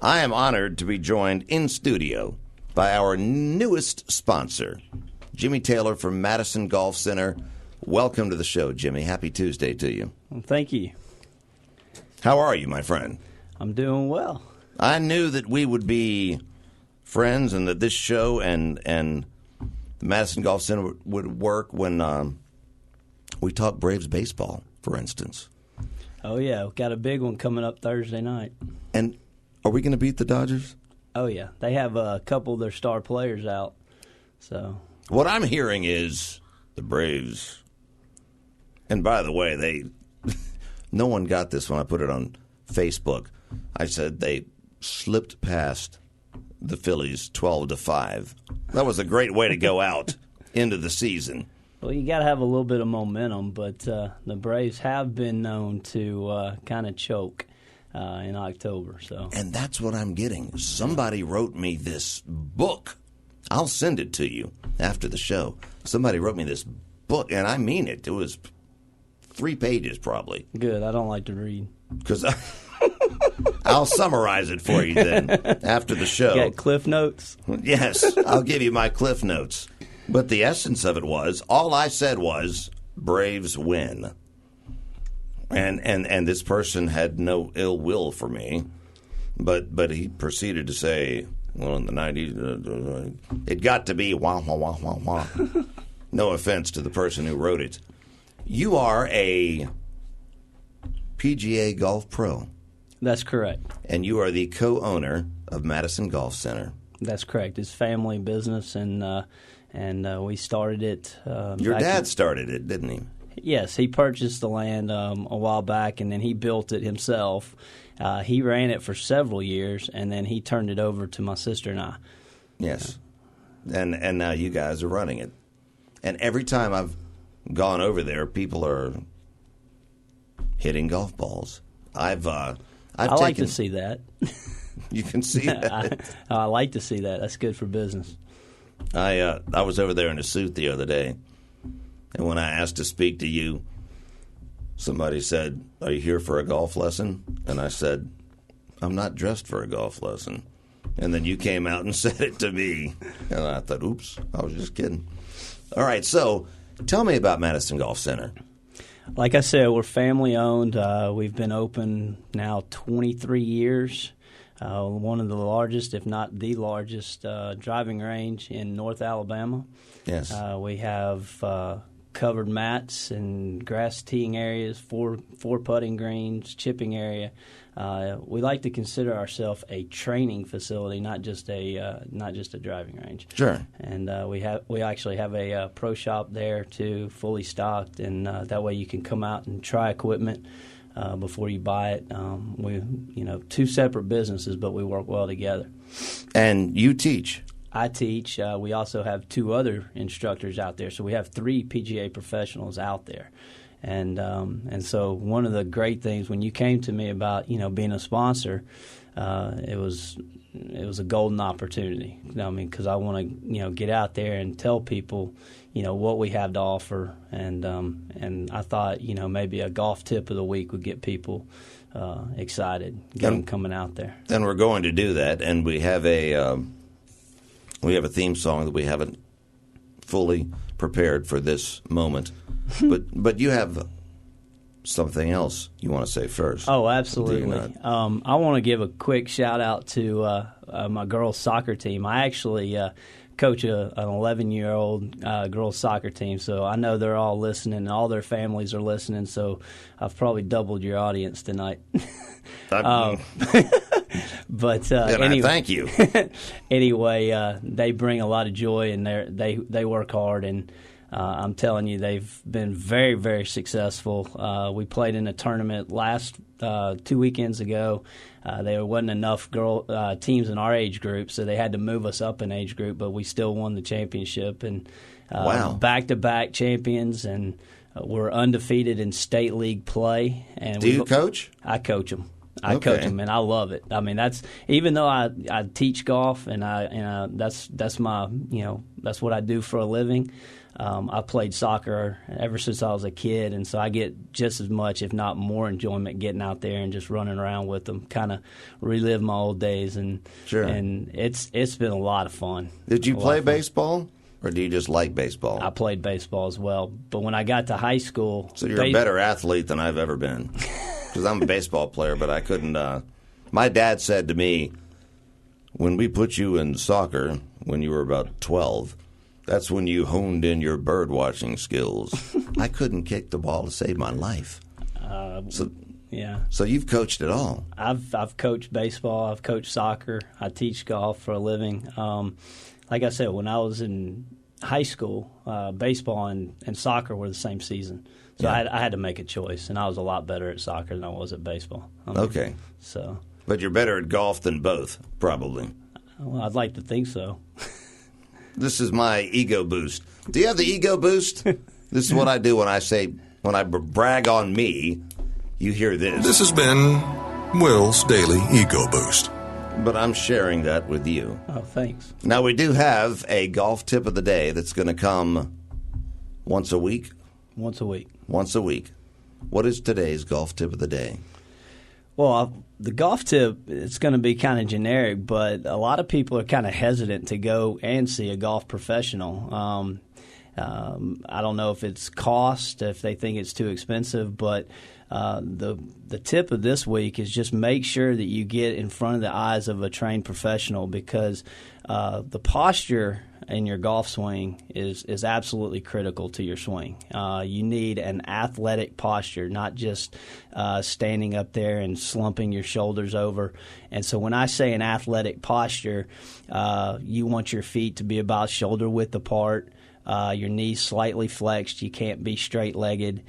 I am honored to be joined in studio by our newest sponsor, Jimmy Taylor from Madison Golf Center. Welcome to the show, Jimmy. Happy Tuesday to you. Well, thank you. How are you, my friend? I'm doing well. I knew that we would be friends and that this show and the Madison Golf Center would work when we talk Braves baseball, for instance. Oh, yeah. We've got a big one coming up Thursday night. And are we going to beat the Dodgers? Oh, yeah. They have a couple of their star players out. So what I'm hearing is the Braves, and by the way, no one got this when I put it on Facebook. I said they slipped past the Phillies 12-5. That was a great way to go out into the season. Well, you got to have a little bit of momentum, but the Braves have been known to kind of choke in October. And that's what I'm getting. Somebody wrote me this book. I'll send it to you after the show. Somebody wrote me this book, and I mean it. It was 3 pages probably. Good. I don't like to read. Because I'll summarize it for you then after the show. You got Cliff Notes? Yes, I'll give you my Cliff Notes. But the essence of it was, all I said was, Braves win. And this person had no ill will for me, but he proceeded to say, well, in the 90s, it got to be wah, wah, wah, wah, wah. No offense to the person who wrote it. You are a PGA golf pro. That's correct. And you are the co-owner of Madison Golf Center. That's correct. It's family business, and we started it. Your dad started it, didn't he? Yes, he purchased the land a while back, and then he built it himself. He ran it for several years, and then he turned it over to my sister and I. Yes, and now you guys are running it. And every time I've gone over there, people are hitting golf balls. I like to see that. You can see that. I like to see that. That's good for business. I was over there in a suit the other day, and when I asked to speak to you, somebody said, "Are you here for a golf lesson?" And I said, "I'm not dressed for a golf lesson." And then you came out and said it to me, and I thought, "Oops, I was just kidding." All right, so tell me about Madison Golf Center. Like I said, we're family owned. We've been open now 23 years. One of the largest, if not the largest, driving range in North Alabama. Yes. We have covered mats and grass teeing areas, four putting greens, chipping area. We like to consider ourselves a training facility, not just a driving range. Sure. And we actually have a pro shop there too, fully stocked, and that way you can come out and try equipment before you buy it. We 2 separate businesses, but we work well together. And you teach. I teach. We also have 2 other instructors out there, so we have 3 PGA professionals out there. And so one of the great things when you came to me about being a sponsor, it was a golden opportunity. I mean, because I want to get out there and tell people what we have to offer, and I thought maybe a golf tip of the week would get people excited, get them coming out there. Then we're going to do that, and we have a theme song that we haven't fully prepared for this moment. But you have something else you want to say first. Oh, absolutely. I want to give a quick shout-out to my girls' soccer team. I actually coach an 11-year-old girls' soccer team, so I know they're all listening, and all their families are listening, so I've probably doubled your audience tonight. But anyway, thank you. Anyway, they bring a lot of joy, and they work hard, and I'm telling you, they've been very, very successful. We played in a tournament last 2 weekends ago. There wasn't enough teams in our age group, so they had to move us up an age group, but we still won the championship. And wow. Back-to-back champions, and we're undefeated in state league play. And do you coach? I coach them. I coach them, and I love it. I mean, that's even though I teach golf, and that's my that's what I do for a living. I played soccer ever since I was a kid, and so I get just as much, if not more, enjoyment getting out there and just running around with them, kind of relive my old days. And Sure. And it's been a lot of fun. Did you play baseball, or do you just like baseball? I played baseball as well, but when I got to high school, So you're a better athlete than I've ever been. Because I'm a baseball player, but I couldn't. My dad said to me, when we put you in soccer when you were about 12, that's when you honed in your bird watching skills. I couldn't kick the ball to save my life. Yeah. So you've coached it all. I've coached baseball. I've coached soccer. I teach golf for a living. Like I said, when I was in high school, baseball and soccer were the same season. So Yeah. I had to make a choice, and I was a lot better at soccer than I was at baseball. Okay. So, But you're better at golf than both, probably. well, I'd like to think so. This is my ego boost. Do you have the ego boost? This is what I do when I brag on me, you hear this. This has been Will's Daily Ego Boost. But I'm sharing that with you. Oh, thanks. Now, we do have a golf tip of the day that's going to come once a week. Once a week. Once a week. What is today's golf tip of the day? Well, the golf tip, it's going to be kind of generic, but a lot of people are kind of hesitant to go and see a golf professional. I don't know if it's cost, if they think it's too expensive, but the tip of this week is just make sure that you get in front of the eyes of a trained professional, because the posture in your golf swing is absolutely critical to your swing. You need an athletic posture, not just standing up there and slumping your shoulders over. And so when I say an athletic posture, you want your feet to be about shoulder width apart, your knees slightly flexed. You can't be straight-legged.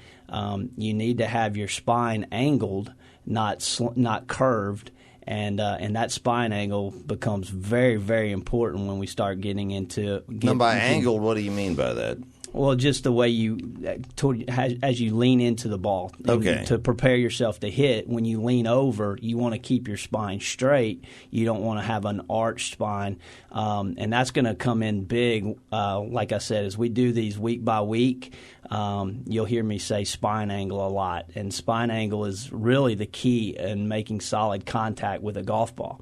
You need to have your spine angled, not curved. And that spine angle becomes very, very important when we start getting into. Now, by angled, what do you mean by that? Well, just the way as you lean into the ball. Okay. To prepare yourself to hit, when you lean over, you want to keep your spine straight. You don't want to have an arched spine. And that's going to come in big, like I said, as we do these week by week. You'll hear me say spine angle a lot. And spine angle is really the key in making solid contact with a golf ball.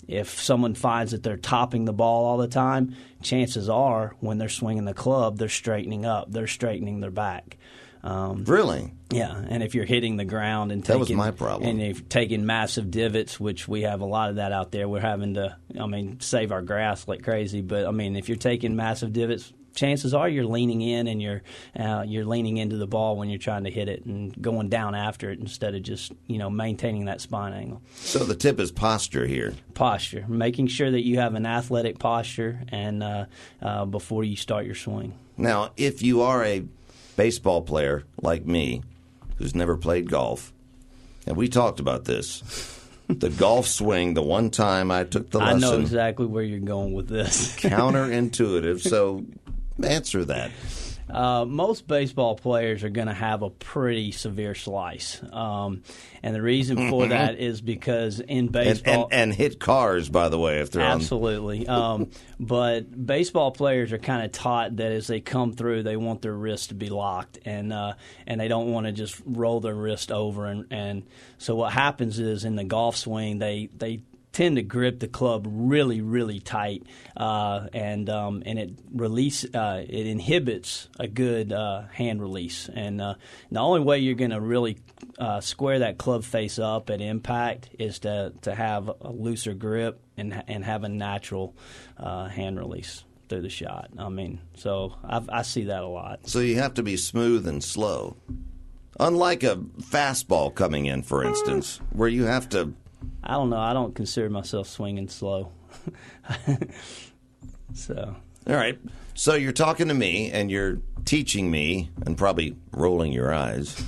If someone finds that they're topping the ball all the time, chances are when they're swinging the club, they're straightening up. They're straightening their back. Really? Yeah, and if you're hitting the ground and that was my problem. And if you're taking massive divots, which we have a lot of that out there, we're having to, save our grass like crazy. But if you're taking massive divots, chances are you're leaning in and you're leaning into the ball when you're trying to hit it and going down after it instead of just maintaining that spine angle. So the tip is posture here. Posture, making sure that you have an athletic posture and before you start your swing. Now, if you are a baseball player like me who's never played golf, and we talked about this, the golf swing, the one time I took the lesson. I know exactly where you're going with this. Counterintuitive, so answer that. Most baseball players are going to have a pretty severe slice. And the reason for that is because in baseball... And hit cars, by the way, if they're absolutely. But baseball players are kind of taught that as they come through, they want their wrist to be locked, and they don't want to just roll their wrist over. And so what happens is in the golf swing, they tend to grip the club really, really tight, and it inhibits a good hand release. And the only way you're going to really square that club face up at impact is to have a looser grip and have a natural hand release through the shot. So I see that a lot. So you have to be smooth and slow, unlike a fastball coming in, for instance, where you have to. I don't know. I don't consider myself swinging slow. So. All right. So you're talking to me, and you're teaching me, and probably rolling your eyes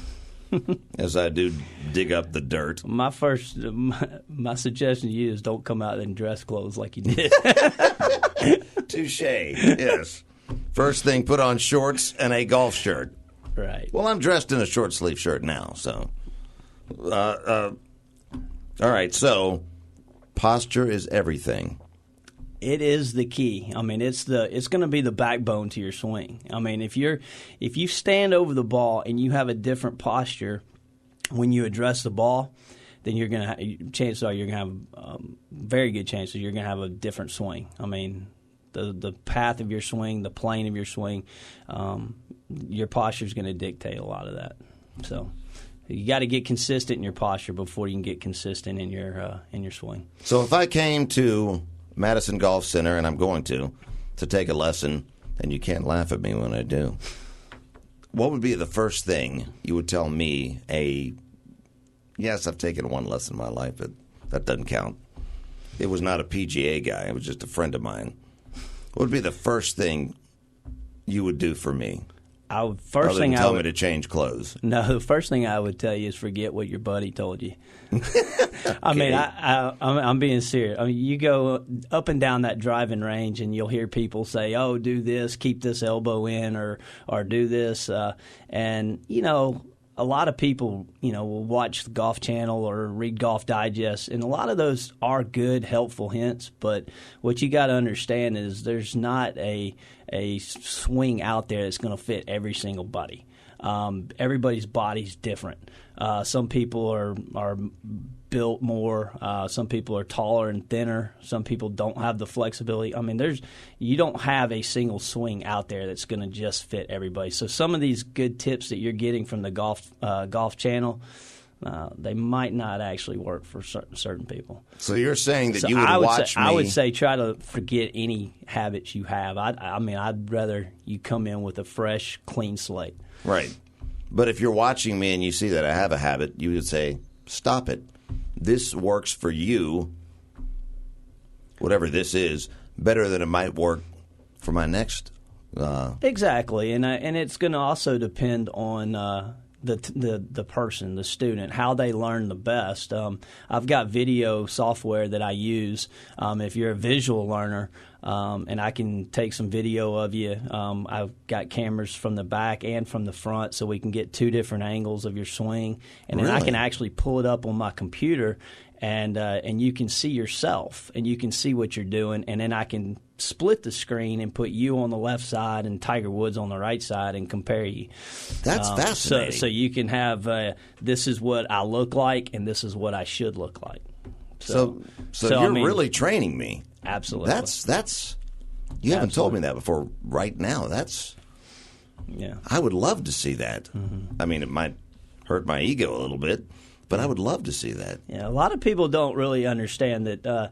as I do dig up the dirt. My suggestion to you is don't come out in dress clothes like you did. Touche. Yes. First thing, put on shorts and a golf shirt. Right. Well, I'm dressed in a short sleeve shirt now, so. All right, so posture is everything. It is the key. I mean, it's going to be the backbone to your swing. I mean, if you stand over the ball and you have a different posture when you address the ball, then you're going to chances are you're going to have very good chances you're going to have a different swing. I mean, the path of your swing, the plane of your swing, your posture is going to dictate a lot of that. So you got to get consistent in your posture before you can get consistent in your swing. So if I came to Madison Golf Center, and I'm going to take a lesson, and you can't laugh at me when I do, what would be the first thing you would tell me? Yes, I've taken one lesson in my life, but that doesn't count. It was not a PGA guy. It was just a friend of mine. What would be the first thing you would do for me? Other than tell me to change clothes. No, the first thing I would tell you is forget what your buddy told you. I mean, I'm being serious. I mean, you go up and down that driving range, and you'll hear people say, "Oh, do this, keep this elbow in, or do this," and a lot of people, will watch the Golf Channel or read Golf Digest, and a lot of those are good, helpful hints. But what you got to understand is there's not a swing out there that's going to fit every single buddy. Everybody's body's different. Some people are built more. Some people are taller and thinner. Some people don't have the flexibility. I mean, you don't have a single swing out there that's going to just fit everybody. So some of these good tips that you're getting from the Golf Channel, they might not actually work for certain people. So you're saying that you would watch me. I would say try to forget any habits you have. I mean, I'd rather you come in with a fresh, clean slate. Right. But if you're watching me and you see that I have a habit, you would say, stop it. This works for you, whatever this is, better than it might work for my next. Exactly. And it's going to also depend on the person, the student, how they learn the best. I've got video software that I use. If you're a visual learner, and I can take some video of you. I've got cameras from the back and from the front, so we can get two different angles of your swing. And then I can actually pull it up on my computer, and you can see yourself, and you can see what you're doing. And then I can split the screen and put you on the left side and Tiger Woods on the right side and compare you. That's fascinating. So you can have this is what I look like, and this is what I should look like. So you're really training me. Absolutely. That's you haven't told me that before right now. I would love to see that. Mm-hmm. I mean, it might hurt my ego a little bit, but I would love to see that. Yeah, a lot of people don't really understand that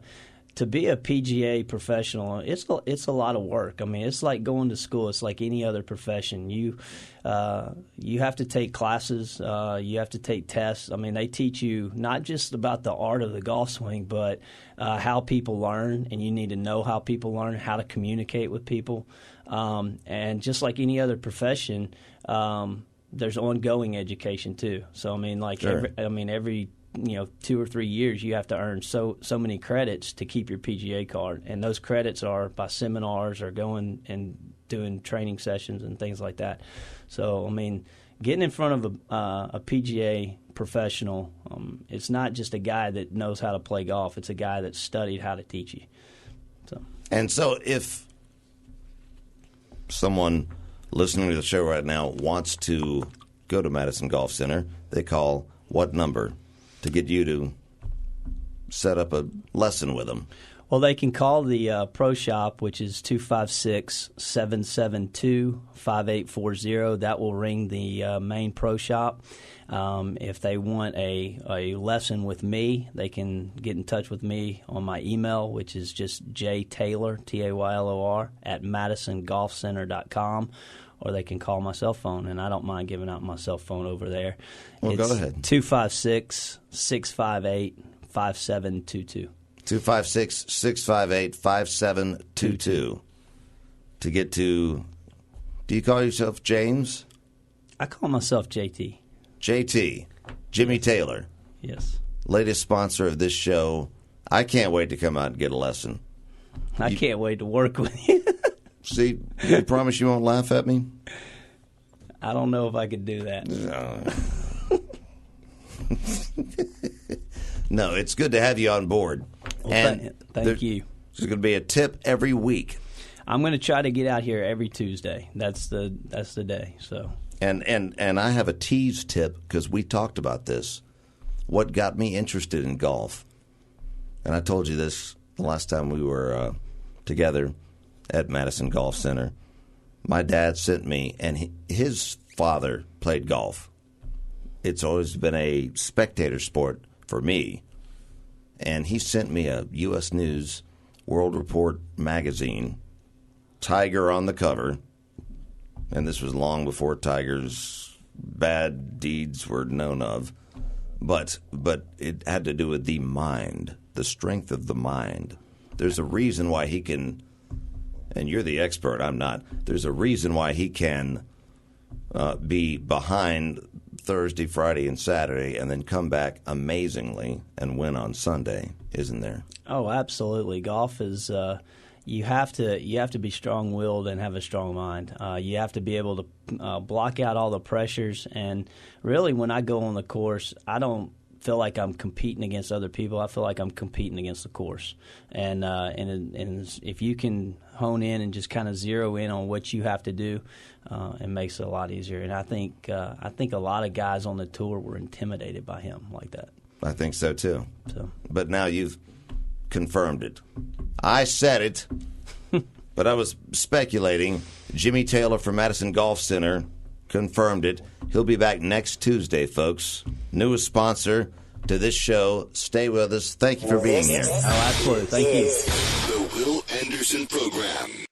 to be a PGA professional, it's a lot of work. I mean, it's like going to school. It's like any other profession. You have to take classes. You have to take tests. I mean, they teach you not just about the art of the golf swing, but how people learn, and you need to know how people learn, how to communicate with people. And just like any other profession, there's ongoing education too. So I mean, every 2 or 3 years, you have to earn so many credits to keep your PGA card, and those credits are by seminars or going and doing training sessions and things like that. So I mean, getting in front of a PGA professional, it's not just a guy that knows how to play golf; it's a guy that studied how to teach you. So if someone listening to the show right now wants to go to Madison Golf Center, they call what number to get you to set up a lesson with them? Well, they can call the Pro Shop, which is 256-772-5840. That will ring the main Pro Shop. If they want a lesson with me, they can get in touch with me on my email, which is just jtaylor, Taylor, at madisongolfcenter.com. Or they can call my cell phone, and I don't mind giving out my cell phone over there. Well, go ahead. 256-658-5722. 256-658-5722. To get to, do you call yourself James? I call myself JT. JT, Jimmy Taylor. Yes. Latest sponsor of this show. I can't wait to come out and get a lesson. I can't wait to work with you. See, you promise you won't laugh at me? I don't know if I could do that. No, it's good to have you on board. Well, thank you. There's going to be a tip every week. I'm going to try to get out here every Tuesday. That's the day. So. And I have a tease tip because we talked about this. What got me interested in golf, and I told you this the last time we were together at Madison Golf Center. My dad sent me, and his father played golf. It's always been a spectator sport for me. And he sent me a U.S. News World Report magazine, Tiger on the cover. And this was long before Tiger's bad deeds were known of. But it had to do with the mind, the strength of the mind. There's a reason why he can, and you're the expert, I'm not. There's a reason why he can be behind Thursday, Friday, and Saturday, and then come back amazingly and win on Sunday, isn't there? Oh, absolutely. Golf is you have to be strong-willed and have a strong mind. You have to be able to block out all the pressures. And really, when I go on the course, I don't feel like I'm competing against other people. I feel like I'm competing against the course. And if you can hone in and just kind of zero in on what you have to do, it makes it a lot easier. And I think a lot of guys on the tour were intimidated by him like that. I think so too. But now you've confirmed it. I said it, but I was speculating. Jimmy Taylor from Madison Golf Center confirmed it. He'll be back next Tuesday, folks. Newest sponsor to this show. Stay with us. Thank you for being here. Oh, absolutely. Thank you. The Will Anderson Program.